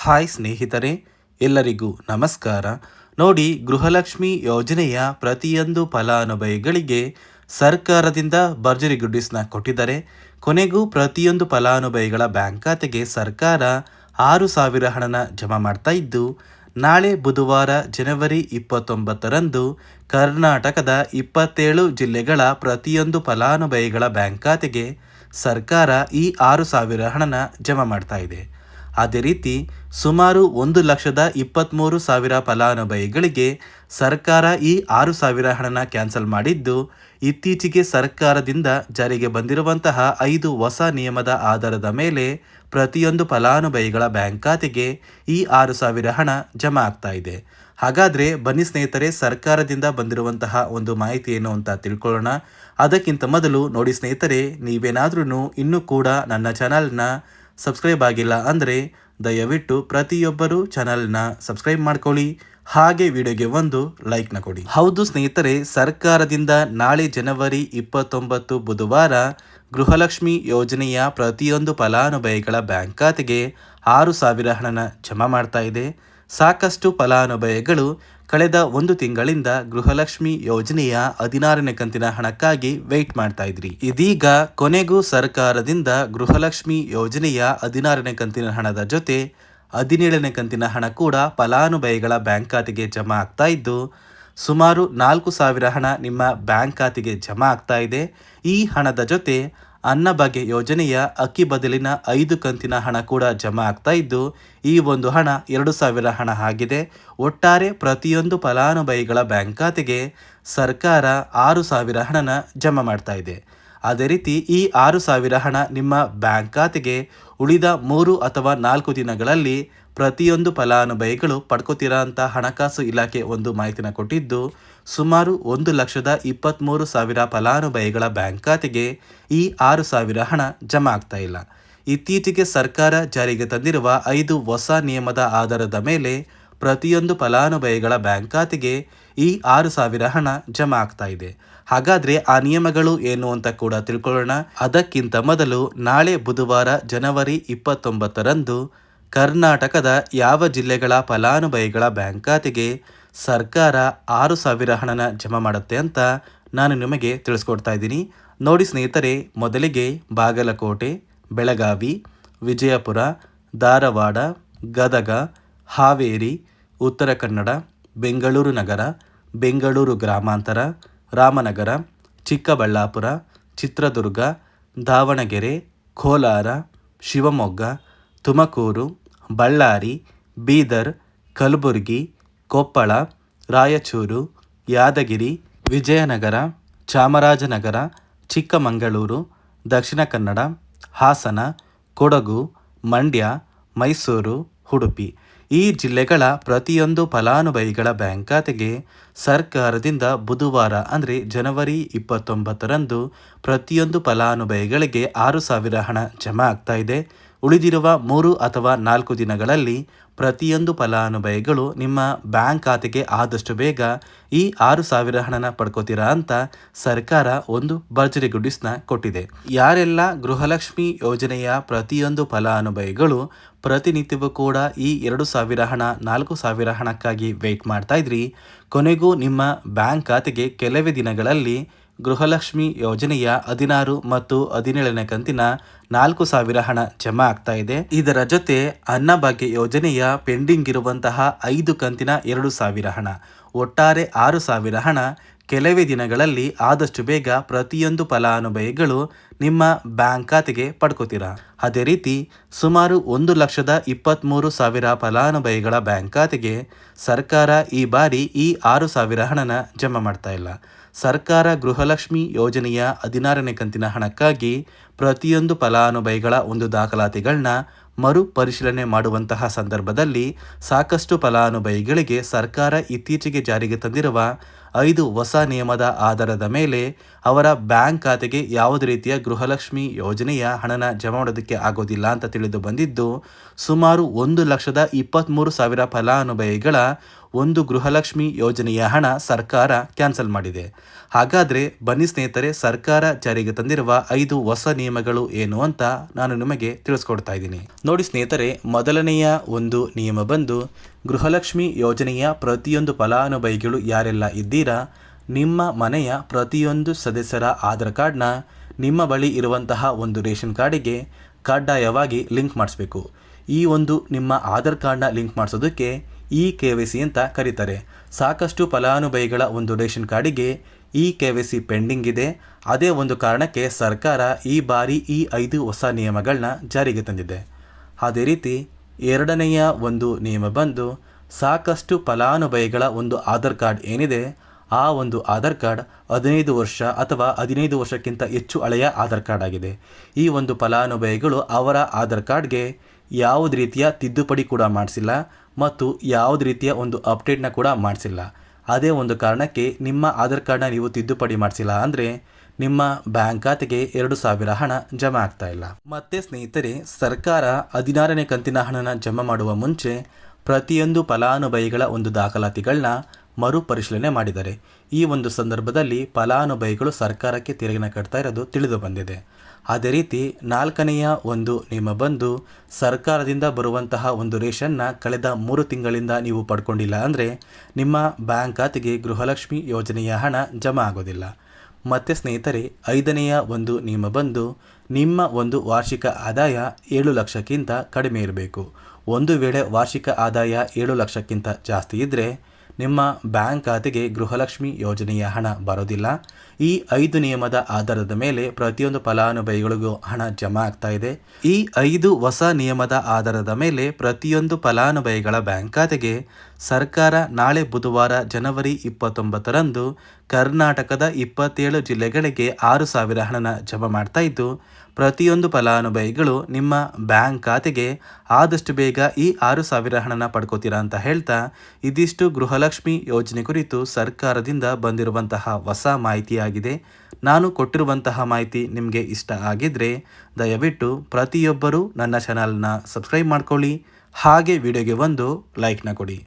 Hi ಸ್ನೇಹಿತರೆ, ಎಲ್ಲರಿಗೂ ನಮಸ್ಕಾರ. ನೋಡಿ, ಗೃಹಲಕ್ಷ್ಮಿ ಯೋಜನೆಯ ಪ್ರತಿಯೊಂದು ಫಲಾನುಭವಿಗಳಿಗೆ ಸರ್ಕಾರದಿಂದ ಭರ್ಜರಿ ಗುಡ್ಡಿಸ್ನ ಕೊಟ್ಟಿದ್ದಾರೆ. ಕೊನೆಗೂ ಪ್ರತಿಯೊಂದು ಫಲಾನುಭವಿಗಳ ಬ್ಯಾಂಕ್ ಖಾತೆಗೆ ಸರ್ಕಾರ 6,000 ಹಣನ ಜಮಾ ಮಾಡ್ತಾ ಇದ್ದು, ನಾಳೆ ಬುಧವಾರ ಜನವರಿ 29ರಂದು ಕರ್ನಾಟಕದ 27 ಜಿಲ್ಲೆಗಳ ಪ್ರತಿಯೊಂದು ಫಲಾನುಭವಿಗಳ ಬ್ಯಾಂಕ್ ಖಾತೆಗೆ ಸರ್ಕಾರ ಈ 6,000 ಹಣನ ಜಮಾ ಮಾಡ್ತಾ ಇದೆ. ಅದೇ ರೀತಿ ಸುಮಾರು 1,23,000 ಫಲಾನುಭವಿಗಳಿಗೆ ಸರ್ಕಾರ ಈ 6,000 ಹಣನ ಕ್ಯಾನ್ಸಲ್ ಮಾಡಿದ್ದು, ಇತ್ತೀಚೆಗೆ ಸರ್ಕಾರದಿಂದ ಜಾರಿಗೆ ಬಂದಿರುವಂತಹ 5 ಹೊಸ ನಿಯಮದ ಆಧಾರದ ಮೇಲೆ ಪ್ರತಿಯೊಂದು ಫಲಾನುಭವಿಗಳ ಬ್ಯಾಂಕ್ ಖಾತೆಗೆ ಈ 6,000 ಹಣ ಜಮಾ ಆಗ್ತಾ ಇದೆ. ಹಾಗಾದರೆ ಬನ್ನಿ ಸ್ನೇಹಿತರೆ, ಸರ್ಕಾರದಿಂದ ಬಂದಿರುವಂತಹ ಒಂದು ಮಾಹಿತಿ ಏನು ಅಂತ ತಿಳ್ಕೊಳ್ಳೋಣ. ಅದಕ್ಕಿಂತ ಮೊದಲು ನೋಡಿ ಸ್ನೇಹಿತರೆ, ನೀವೇನಾದ್ರೂ ಇನ್ನೂ ಕೂಡ ನನ್ನ ಚಾನಲ್ನ ಸಬ್ಸ್ಕ್ರೈಬ್ ಆಗಿಲ್ಲ ಅಂದರೆ ದಯವಿಟ್ಟು ಪ್ರತಿಯೊಬ್ಬರು ಚಾನಲ್ನ ಸಬ್ಸ್ಕ್ರೈಬ್ ಮಾಡ್ಕೊಳ್ಳಿ, ಹಾಗೆ ವಿಡಿಯೋಗೆ ಒಂದು ಲೈಕ್ನ ಕೊಡಿ. ಹೌದು ಸ್ನೇಹಿತರೆ, ಸರ್ಕಾರದಿಂದ ನಾಳೆ ಜನವರಿ 29 ಬುಧವಾರ ಗೃಹಲಕ್ಷ್ಮಿ ಯೋಜನೆಯ ಪ್ರತಿಯೊಂದು ಫಲಾನುಭವಿಗಳ ಬ್ಯಾಂಕ್ ಖಾತೆಗೆ 6,000 ಹಣನ ಜಮಾ ಮಾಡ್ತಾ ಇದೆ. ಸಾಕಷ್ಟು ಫಲಾನುಭವಿಗಳು ಕಳೆದ ಒಂದು ತಿಂಗಳಿಂದ ಗೃಹಲಕ್ಷ್ಮಿ ಯೋಜನೆಯ 16ನೇ ಕಂತಿನ ಹಣಕ್ಕಾಗಿ ವೆಯ್ಟ್ ಮಾಡ್ತಾ ಇದ್ರಿ. ಇದೀಗ ಕೊನೆಗೂ ಸರ್ಕಾರದಿಂದ ಗೃಹಲಕ್ಷ್ಮಿ ಯೋಜನೆಯ 16ನೇ ಕಂತಿನ ಹಣದ ಜೊತೆ 17ನೇ ಕಂತಿನ ಹಣ ಕೂಡ ಫಲಾನುಭವಿಗಳ ಬ್ಯಾಂಕ್ ಖಾತೆಗೆ ಜಮಾ ಆಗ್ತಾ ಇದ್ದು, ಸುಮಾರು 4,000 ಹಣ ನಿಮ್ಮ ಬ್ಯಾಂಕ್ ಖಾತೆಗೆ ಜಮಾ ಆಗ್ತಾ ಇದೆ. ಈ ಹಣದ ಜೊತೆ ಅನ್ನಭಾಗ್ಯ ಯೋಜನೆಯ ಅಕ್ಕಿ ಬದಲಿನ 5 ಕಂತಿನ ಹಣ ಕೂಡ ಜಮಾ ಆಗ್ತಾ ಇದ್ದು, ಈ ಒಂದು ಹಣ 2,000 ಹಣ ಆಗಿದೆ. ಒಟ್ಟಾರೆ ಪ್ರತಿಯೊಂದು ಫಲಾನುಭವಿಗಳ ಬ್ಯಾಂಕ್ ಖಾತೆಗೆ ಸರ್ಕಾರ 6,000 ಹಣನ ಜಮಾ ಮಾಡ್ತಾ ಇದೆ. ಅದೇ ರೀತಿ ಈ 6,000 ಹಣ ನಿಮ್ಮ ಬ್ಯಾಂಕ್ ಖಾತೆಗೆ ಉಳಿದ 3 ಅಥವಾ 4 ದಿನಗಳಲ್ಲಿ ಪ್ರತಿಯೊಂದು ಫಲಾನುಭವಿಗಳು ಪಡ್ಕೋತೀರಾ ಅಂತ ಹಣಕಾಸು ಇಲಾಖೆ ಒಂದು ಮಾಹಿತಿನ ಕೊಟ್ಟಿದ್ದು, ಸುಮಾರು 1,23,000 ಫಲಾನುಭವಿಗಳ ಬ್ಯಾಂಕ್ ಖಾತೆಗೆ ಈ 6,000 ಹಣ ಜಮಾ ಆಗ್ತಾ ಇಲ್ಲ. ಇತ್ತೀಚೆಗೆ ಸರ್ಕಾರ ಜಾರಿಗೆ ತಂದಿರುವ 5 ಹೊಸ ನಿಯಮದ ಆಧಾರದ ಮೇಲೆ ಪ್ರತಿಯೊಂದು ಫಲಾನುಭವಿಗಳ ಬ್ಯಾಂಕ್ ಖಾತೆಗೆ ಈ 6,000 ಹಣ ಜಮಾ ಆಗ್ತಾ ಇದೆ. ಹಾಗಾದರೆ ಆ ನಿಯಮಗಳು ಏನು ಅಂತ ಕೂಡ ತಿಳ್ಕೊಳ್ಳೋಣ. ಅದಕ್ಕಿಂತ ಮೊದಲು ನಾಳೆ ಬುಧವಾರ ಜನವರಿ 29ರಂದು ಕರ್ನಾಟಕದ ಯಾವ ಜಿಲ್ಲೆಗಳ ಫಲಾನುಭವಿಗಳ ಬ್ಯಾಂಕ್ ಖಾತೆಗೆ ಸರ್ಕಾರ 6,000 ಹಣನ ಜಮಾ ಮಾಡುತ್ತೆ ಅಂತ ನಾನು ನಿಮಗೆ ತಿಳಿಸ್ಕೊಡ್ತಾ ಇದ್ದೀನಿ. ನೋಡಿ ಸ್ನೇಹಿತರೆ, ಮೊದಲಿಗೆ ಬಾಗಲಕೋಟೆ, ಬೆಳಗಾವಿ, ವಿಜಯಪುರ, ಧಾರವಾಡ, ಗದಗ, ಹಾವೇರಿ, ಉತ್ತರ ಕನ್ನಡ, ಬೆಂಗಳೂರು ನಗರ, ಬೆಂಗಳೂರು ಗ್ರಾಮಾಂತರ, ರಾಮನಗರ, ಚಿಕ್ಕಬಳ್ಳಾಪುರ, ಚಿತ್ರದುರ್ಗ, ದಾವಣಗೆರೆ, ಕೋಲಾರ, ಶಿವಮೊಗ್ಗ, ತುಮಕೂರು, ಬಳ್ಳಾರಿ, ಬೀದರ್, ಕಲಬುರಗಿ, ಕೊಪ್ಪಳ, ರಾಯಚೂರು, ಯಾದಗಿರಿ, ವಿಜಯನಗರ, ಚಾಮರಾಜನಗರ, ಚಿಕ್ಕಮಗಳೂರು, ದಕ್ಷಿಣ ಕನ್ನಡ, ಹಾಸನ, ಕೊಡಗು, ಮಂಡ್ಯ, ಮೈಸೂರು, ಉಡುಪಿ ಈ ಜಿಲ್ಲೆಗಳ ಪ್ರತಿಯೊಂದು ಫಲಾನುಭವಿಗಳ ಬ್ಯಾಂಕ್ ಖಾತೆಗೆ ಸರ್ಕಾರದಿಂದ ಬುಧವಾರ ಅಂದರೆ ಜನವರಿ 29ರಂದು ಪ್ರತಿಯೊಂದು ಫಲಾನುಭವಿಗಳಿಗೆ 6,000 ಹಣ ಜಮಾ ಆಗ್ತಾ ಇದೆ. ಉಳಿದಿರುವ 3 ಅಥವಾ 4 ದಿನಗಳಲ್ಲಿ ಪ್ರತಿಯೊಂದು ಫಲಾನುಭವಿಗಳು ನಿಮ್ಮ ಬ್ಯಾಂಕ್ ಖಾತೆಗೆ ಆದಷ್ಟು ಬೇಗ ಈ 6,000 ಹಣನ ಪಡ್ಕೋತೀರಾ ಅಂತ ಸರ್ಕಾರ ಒಂದು ಭರ್ಜರಿ ಗುಡ್ಡಿಸ್ನ ಕೊಟ್ಟಿದೆ. ಯಾರೆಲ್ಲ ಗೃಹಲಕ್ಷ್ಮಿ ಯೋಜನೆಯ ಪ್ರತಿಯೊಂದು ಫಲಾನುಭವಿಗಳು ಪ್ರತಿನಿತ್ಯವೂ ಕೂಡ ಈ 2,000 ಹಣ 4,000 ಹಣಕ್ಕಾಗಿ ವೆಯ್ಟ್ ಮಾಡ್ತಾ ಇದ್ರಿ, ಕೊನೆಗೂ ನಿಮ್ಮ ಬ್ಯಾಂಕ್ ಖಾತೆಗೆ ಕೆಲವೇ ದಿನಗಳಲ್ಲಿ ಗೃಹಲಕ್ಷ್ಮಿ ಯೋಜನೆಯ 16 ಮತ್ತು 17ನೇ ಕಂತಿನ 4,000 ಹಣ ಜಮಾ ಆಗ್ತಾ ಇದೆ. ಇದರ ಜೊತೆ ಅನ್ನಭಾಗ್ಯ ಯೋಜನೆಯ ಪೆಂಡಿಂಗ್ ಇರುವಂತಹ 5 ಕಂತಿನ 2,000 ಹಣ, ಒಟ್ಟಾರೆ 6,000 ಹಣ ಕೆಲವೇ ದಿನಗಳಲ್ಲಿ ಆದಷ್ಟು ಬೇಗ ಪ್ರತಿಯೊಂದು ಫಲಾನುಭವಿಗಳು ನಿಮ್ಮ ಬ್ಯಾಂಕ್ ಖಾತೆಗೆ ಪಡ್ಕೋತೀರಾ. ಅದೇ ರೀತಿ ಸುಮಾರು 1,23,000 ಫಲಾನುಭವಿಗಳ ಬ್ಯಾಂಕ್ ಖಾತೆಗೆ ಸರ್ಕಾರ ಈ ಬಾರಿ ಈ 6,000 ಹಣನ ಜಮಾ ಮಾಡ್ತಾ ಇಲ್ಲ. ಸರ್ಕಾರ ಗೃಹಲಕ್ಷ್ಮಿ ಯೋಜನೆಯ 16ನೇ ಕಂತಿನ ಹಣಕ್ಕಾಗಿ ಪ್ರತಿಯೊಂದು ಫಲಾನುಭವಿಗಳ ಒಂದು ದಾಖಲಾತಿಗಳನ್ನ ಮರು ಪರಿಶೀಲನೆ ಮಾಡುವಂತಹ ಸಂದರ್ಭದಲ್ಲಿ ಸಾಕಷ್ಟು ಫಲಾನುಭವಿಗಳಿಗೆ ಸರ್ಕಾರ ಇತ್ತೀಚೆಗೆ ಜಾರಿಗೆ ತಂದಿರುವ 5 ಹೊಸ ನಿಯಮದ ಆಧಾರದ ಮೇಲೆ ಅವರ ಬ್ಯಾಂಕ್ ಖಾತೆಗೆ ಯಾವುದೇ ರೀತಿಯ ಗೃಹಲಕ್ಷ್ಮಿ ಯೋಜನೆಯ ಹಣನ ಜಮಾ ಮಾಡೋದಕ್ಕೆ ಆಗೋದಿಲ್ಲ ಅಂತ ತಿಳಿದು ಬಂದಿದ್ದು, ಸುಮಾರು 1,23,000 ಫಲಾನುಭವಿಗಳ ಒಂದು ಗೃಹಲಕ್ಷ್ಮಿ ಯೋಜನೆಯ ಹಣ ಸರ್ಕಾರ ಕ್ಯಾನ್ಸಲ್ ಮಾಡಿದೆ. ಹಾಗಾದರೆ ಬನ್ನಿ ಸ್ನೇಹಿತರೆ, ಸರ್ಕಾರ ಜಾರಿಗೆ ತಂದಿರುವ 5 ಹೊಸ ನಿಯಮಗಳು ಏನು ಅಂತ ನಾನು ನಿಮಗೆ ತಿಳಿಸ್ಕೊಡ್ತಾ ಇದ್ದೀನಿ. ನೋಡಿ ಸ್ನೇಹಿತರೆ, ಮೊದಲನೆಯ ಒಂದು ನಿಯಮ ಬಂದು ಗೃಹಲಕ್ಷ್ಮಿ ಯೋಜನೆಯ ಪ್ರತಿಯೊಂದು ಫಲಾನುಭವಿಗಳು ಯಾರೆಲ್ಲ ಇದ್ದೀರಾ, ನಿಮ್ಮ ಮನೆಯ ಪ್ರತಿಯೊಂದು ಸದಸ್ಯರ ಆಧಾರ್ ಕಾರ್ಡ್ನ ನಿಮ್ಮ ಬಳಿ ಇರುವಂತಹ ಒಂದು ರೇಷನ್ ಕಾರ್ಡಿಗೆ ಕಡ್ಡಾಯವಾಗಿ ಲಿಂಕ್ ಮಾಡಿಸ್ಬೇಕು. ಈ ಒಂದು ನಿಮ್ಮ ಆಧಾರ್ ಕಾರ್ಡ್ನ ಲಿಂಕ್ ಮಾಡಿಸೋದಕ್ಕೆ KYC ಅಂತ ಕರೀತಾರೆ. ಸಾಕಷ್ಟು ಫಲಾನುಭವಿಗಳ ಒಂದು ರೇಷನ್ ಕಾರ್ಡಿಗೆ KYC ಪೆಂಡಿಂಗ್ ಇದೆ. ಅದೇ ಒಂದು ಕಾರಣಕ್ಕೆ ಸರ್ಕಾರ ಈ ಬಾರಿ ಈ 5 ಹೊಸ ನಿಯಮಗಳನ್ನ ಜಾರಿಗೆ ತಂದಿದೆ. ಅದೇ ರೀತಿ ಎರಡನೆಯ ಒಂದು ನಿಯಮ ಬಂದು ಸಾಕಷ್ಟು ಫಲಾನುಭವಿಗಳ ಒಂದು ಆಧಾರ್ ಕಾರ್ಡ್ ಏನಿದೆ, ಆ ಒಂದು ಆಧಾರ್ ಕಾರ್ಡ್ 15 ವರ್ಷ ಅಥವಾ 15 ವರ್ಷಕ್ಕಿಂತ ಹೆಚ್ಚು ಹಳೆಯ ಆಧಾರ್ ಕಾರ್ಡ್ ಆಗಿದೆ. ಈ ಒಂದು ಫಲಾನುಭವಿಗಳು ಅವರ ಆಧಾರ್ ಕಾರ್ಡ್ಗೆ ಯಾವುದೇ ರೀತಿಯ ತಿದ್ದುಪಡಿ ಕೂಡ ಮಾಡಿಸಿಲ್ಲ ಮತ್ತು ಯಾವುದೇ ರೀತಿಯ ಒಂದು ಅಪ್ಡೇಟ್ನ ಕೂಡ ಮಾಡಿಸಿಲ್ಲ. ಅದೇ ಒಂದು ಕಾರಣಕ್ಕೆ ನಿಮ್ಮ ಆಧಾರ್ ಕಾರ್ಡ್ನ ನೀವು ತಿದ್ದುಪಡಿ ಮಾಡಿಸಿಲ್ಲ ಅಂದರೆ ನಿಮ್ಮ ಬ್ಯಾಂಕ್ ಖಾತೆಗೆ 2,000 ಹಣ ಜಮಾ ಆಗ್ತಾ ಇಲ್ಲ. ಮತ್ತೆ ಸ್ನೇಹಿತರೆ, ಸರ್ಕಾರ 16ನೇ ಕಂತಿನ ಹಣನ ಜಮಾ ಮಾಡುವ ಮುಂಚೆ ಪ್ರತಿಯೊಂದು ಫಲಾನುಭವಿಗಳ ಒಂದು ದಾಖಲಾತಿಗಳನ್ನ ಮರುಪರಿಶೀಲನೆ ಮಾಡಿದ್ದಾರೆ. ಈ ಒಂದು ಸಂದರ್ಭದಲ್ಲಿ ಫಲಾನುಭವಿಗಳು ಸರ್ಕಾರಕ್ಕೆ ತೆರಿಗೆನ ಕಟ್ತಾ ಇರೋದು ತಿಳಿದು ಬಂದಿದೆ. ಅದೇ ರೀತಿ 4ನೆಯ ಒಂದು ನಿಯಮ ಬಂದು ಸರ್ಕಾರದಿಂದ ಬರುವಂತಹ ಒಂದು ರೇಷನ್ನ ಕಳೆದ 3 ತಿಂಗಳಿಂದ ನೀವು ಪಡ್ಕೊಂಡಿಲ್ಲ ಅಂದರೆ ನಿಮ್ಮ ಬ್ಯಾಂಕ್ ಖಾತೆಗೆ ಗೃಹಲಕ್ಷ್ಮಿ ಯೋಜನೆಯ ಹಣ ಜಮಾ ಆಗೋದಿಲ್ಲ. ಮತ್ತು ಸ್ನೇಹಿತರೆ, 5ನೆಯ ಒಂದು ನಿಯಮ ಬಂದು ನಿಮ್ಮ ಒಂದು ವಾರ್ಷಿಕ ಆದಾಯ 7 ಲಕ್ಷಕ್ಕಿಂತ ಕಡಿಮೆ ಇರಬೇಕು. ಒಂದು ವೇಳೆ ವಾರ್ಷಿಕ ಆದಾಯ 7 ಲಕ್ಷಕ್ಕಿಂತ ಜಾಸ್ತಿ ಇದ್ದರೆ ನಿಮ್ಮ ಬ್ಯಾಂಕ್ ಖಾತೆಗೆ ಗೃಹಲಕ್ಷ್ಮಿ ಯೋಜನೆಯ ಹಣ ಬರೋದಿಲ್ಲ. ಈ 5 ನಿಯಮದ ಆಧಾರದ ಮೇಲೆ ಪ್ರತಿಯೊಂದು ಫಲಾನುಭವಿಗಳಿಗೂ ಹಣ ಜಮಾ ಆಗ್ತಾ ಇದೆ. ಈ 5 ಹೊಸ ನಿಯಮದ ಆಧಾರದ ಮೇಲೆ ಪ್ರತಿಯೊಂದು ಫಲಾನುಭವಿಗಳ ಬ್ಯಾಂಕ್ ಖಾತೆಗೆ ಸರ್ಕಾರ ನಾಳೆ ಬುಧವಾರ ಜನವರಿ 29ರಂದು ಕರ್ನಾಟಕದ 27 ಜಿಲ್ಲೆಗಳಿಗೆ 6,000 ಹಣನ ಜಮಾ ಮಾಡ್ತಾ ಇದ್ದು, ಪ್ರತಿಯೊಂದು ಫಲಾನುಭವಿಗಳು ನಿಮ್ಮ ಬ್ಯಾಂಕ್ ಖಾತೆಗೆ ಆದಷ್ಟು ಬೇಗ ಈ 6,000 ಹಣನ ಪಡ್ಕೋತೀರಾ ಅಂತ ಹೇಳ್ತಾ, ಇದಿಷ್ಟು ಗೃಹಲಕ್ಷ್ಮಿ ಯೋಜನೆ ಕುರಿತು ಸರ್ಕಾರದಿಂದ ಬಂದಿರುವಂತಹ ಹೊಸ ಮಾಹಿತಿಯಾಗಿದೆ. ನಾನು ಕೊಟ್ಟಿರುವಂತಹ ಮಾಹಿತಿ ನಿಮಗೆ ಇಷ್ಟ ಆಗಿದ್ರೆ ದಯವಿಟ್ಟು ಪ್ರತಿಯೊಬ್ಬರೂ ನನ್ನ ಚಾನಲ್ನ ಸಬ್ಸ್ಕ್ರೈಬ್ ಮಾಡ್ಕೊಳ್ಳಿ, ಹಾಗೆ ವಿಡಿಯೋಗೆ ಒಂದು ಲೈಕ್ನ ಕೊಡಿ.